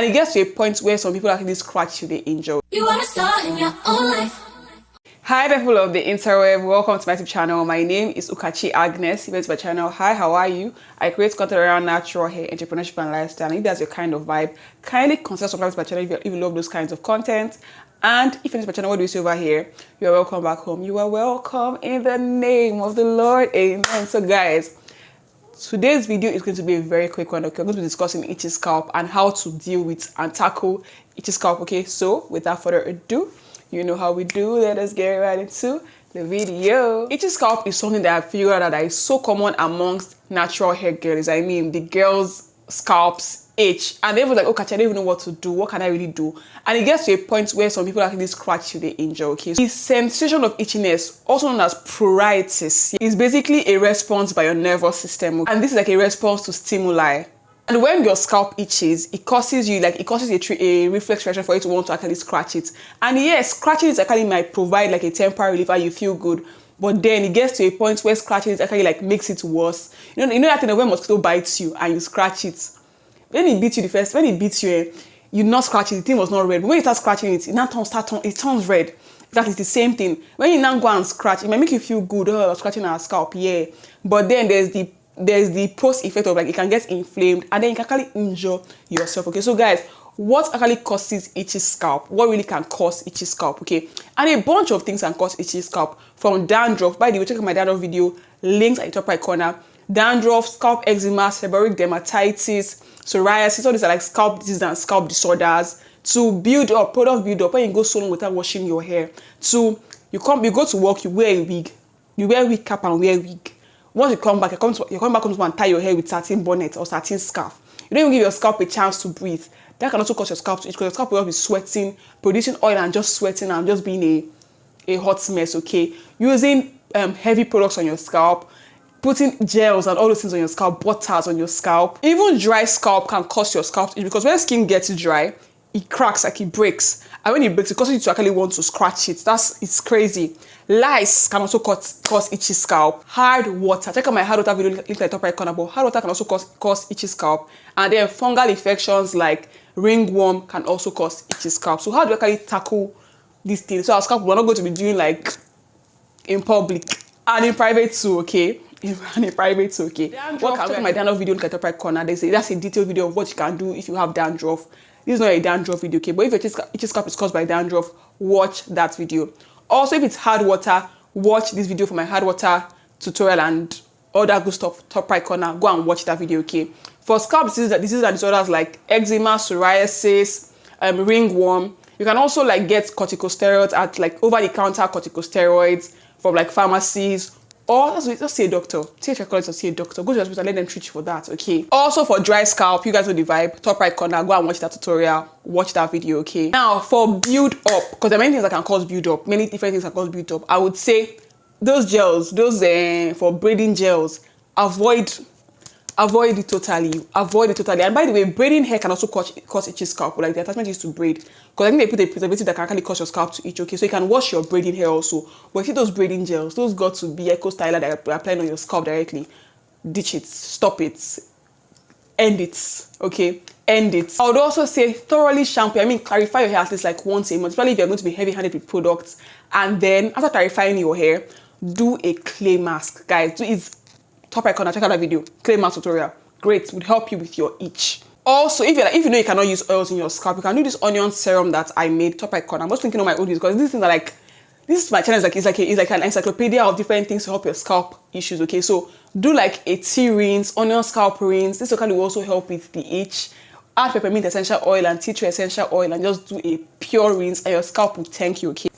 And it gets to a point where some people actually scratch you, they enjoy. You want to start in your own life. Hi people of the interweb, welcome to my YouTube channel. My name is Ukachi Agnes. If you're to my channel, hi, how are you? I create content around natural hair, entrepreneurship and lifestyle. And if that's your kind of vibe, kindly consider subscribing to my channel if you love those kinds of content. And if you're to my channel, what do you see over here? You are welcome back home. You are welcome in the name of the Lord. Amen. So guys, today's video is going to be a very quick one. Okay, we're going to be discussing itchy scalp and how to deal with and tackle itchy scalp. Okay, so without further ado, you know how we do. Let us get right into the video. Itchy scalp is something that I figured out that is so common amongst natural hair girls. I mean, the girls' scalps itch, and they were like, okay, I don't even know what to do. What can I really do? And it gets to a point where some people actually scratch you, they injure. Okay, so the sensation of itchiness, also known as pruritus, is basically a response by your nervous system, and this is like a response to stimuli. And when your scalp itches, it causes a reflex reaction for you to want to actually scratch it. And yes, scratching it actually might provide like a temporary relief and you feel good. But then it gets to a point where scratching it actually like makes it worse. You know that thing of when mosquito bites you and you scratch it. When it beats you, you not scratch it, the thing was not red. But when you start scratching it, it turns red. That is the same thing. When you now go and scratch, it might make you feel good. Oh, scratching our scalp, yeah. But then there's the post effect of like it can get inflamed and then you can actually injure yourself. Okay, so guys, what actually causes itchy scalp? What really can cause itchy scalp? Okay, and a bunch of things can cause itchy scalp, from dandruff. By the way, check out my dandruff video, links at the top right corner. Dandruff, scalp eczema, seborrheic dermatitis, psoriasis, all these are like scalp diseases and scalp disorders. To build up, product build up, when you go so long without washing your hair. To you go to work, you wear a wig, you wear wig cap and wear wig. Once you come back, you're coming back home and tie your hair with satin bonnet or satin scarf. You don't even give your scalp a chance to breathe. That can also cause your scalp to itch because your scalp will be sweating, producing oil and just sweating and just being a hot mess. Okay, using heavy products on your scalp, putting gels and all those things on your scalp, butters on your scalp. Even dry scalp can cause your scalp to itch because when skin gets dry, it cracks, like it breaks. And when it breaks, it causes you to actually want to scratch it. It's crazy. Lice can also cause itchy scalp. Hard water. Check out my hard water video, link at the top right corner. But hard water can also cause itchy scalp. And then fungal infections like ringworm can also cause itchy scalp. So how do we actually tackle these things? So our scalp, we're not going to be doing like in public and in private too, okay? And in private too, okay? What can check out my dandruff video, link at the top right corner. That's a detailed video of what you can do if you have dandruff. This is not a dandruff video, okay? But if your itchy scalp is caused by dandruff, watch that video. Also, if it's hard water, watch this video for my hard water tutorial and all that good stuff, top right corner. Go and watch that video, okay? For scalp diseases and disorders like eczema, psoriasis, ringworm, you can also like get corticosteroids at like over-the-counter corticosteroids from like pharmacies. Or just see a doctor. See a psychologist or see a doctor. Go to the hospital and let them treat you for that, okay? Also for dry scalp, you guys know the vibe. Top right corner, go and watch that tutorial. Watch that video, okay? Now for build up, because there are many things that can cause build up. Many different things that cause build up. I would say those gels, for braiding gels, avoid it totally. Avoid it totally. And by the way, braiding hair can also cause itchy scalp. Like the attachment used to braid. Because I think they put a preservative that can actually cause your scalp to itch. Okay, so you can wash your braiding hair also. But you see those braiding gels, those got to be eco styler that are applying on your scalp directly. Ditch it. Stop it. End it. Okay, end it. I would also say thoroughly shampoo. I mean, clarify your hair at least like once a month, especially if you're going to be heavy-handed with products. And then after clarifying your hair, do a clay mask, guys. Top right corner, check out that video, clay mask tutorial. Great, would help you with your itch. Also, if you know you cannot use oils in your scalp, you can do this onion serum that I made, top right corner. I'm just thinking of my own because these things are like, this is my channel, it's like an encyclopedia of different things to help your scalp issues, okay? So do like a tea rinse, onion scalp rinse. This will also help with the itch. Add peppermint essential oil and tea tree essential oil and just do a pure rinse and your scalp will thank you, okay?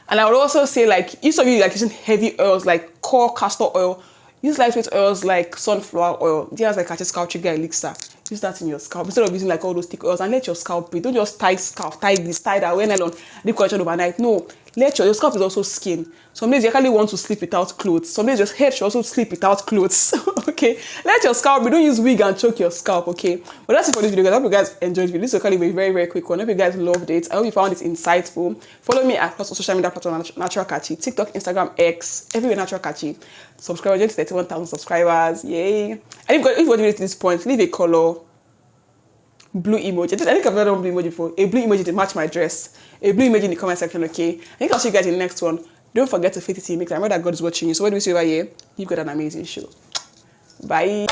And I would also say like, if some of you like using heavy oils like core castor oil, use lightweight oils like sunflower oil. There's like a scalp trigger elixir. Use that in your scalp instead of using like all those thick oils and let your scalp breathe. Don't just tie scarf, tie this, tie that, wear nylon, deep collection overnight. No, let your scalp is also skin. Some days you actually want to sleep without clothes. Some days your head should also sleep without clothes. Okay, let your scalp breathe. Don't use wig and choke your scalp. Okay, but that's it for this video, guys. I hope you guys enjoyed the video. This is actually a very, very quick one. I hope you guys loved it. I hope you found it insightful. Follow me across social media platforms, Natural Kachi, TikTok, Instagram, X, everywhere Natural Kachi. Subscribe, just 31,000 subscribers. Yay! And if you got to this point, leave a color blue emoji. I think I've never done blue emoji before. A blue emoji to match my dress. A blue emoji in the comment section, okay? I think I'll see you guys in the next one. Don't forget to fit it in. Make sure I know that God is watching you. So what do we see over here? You've got an amazing show. Bye.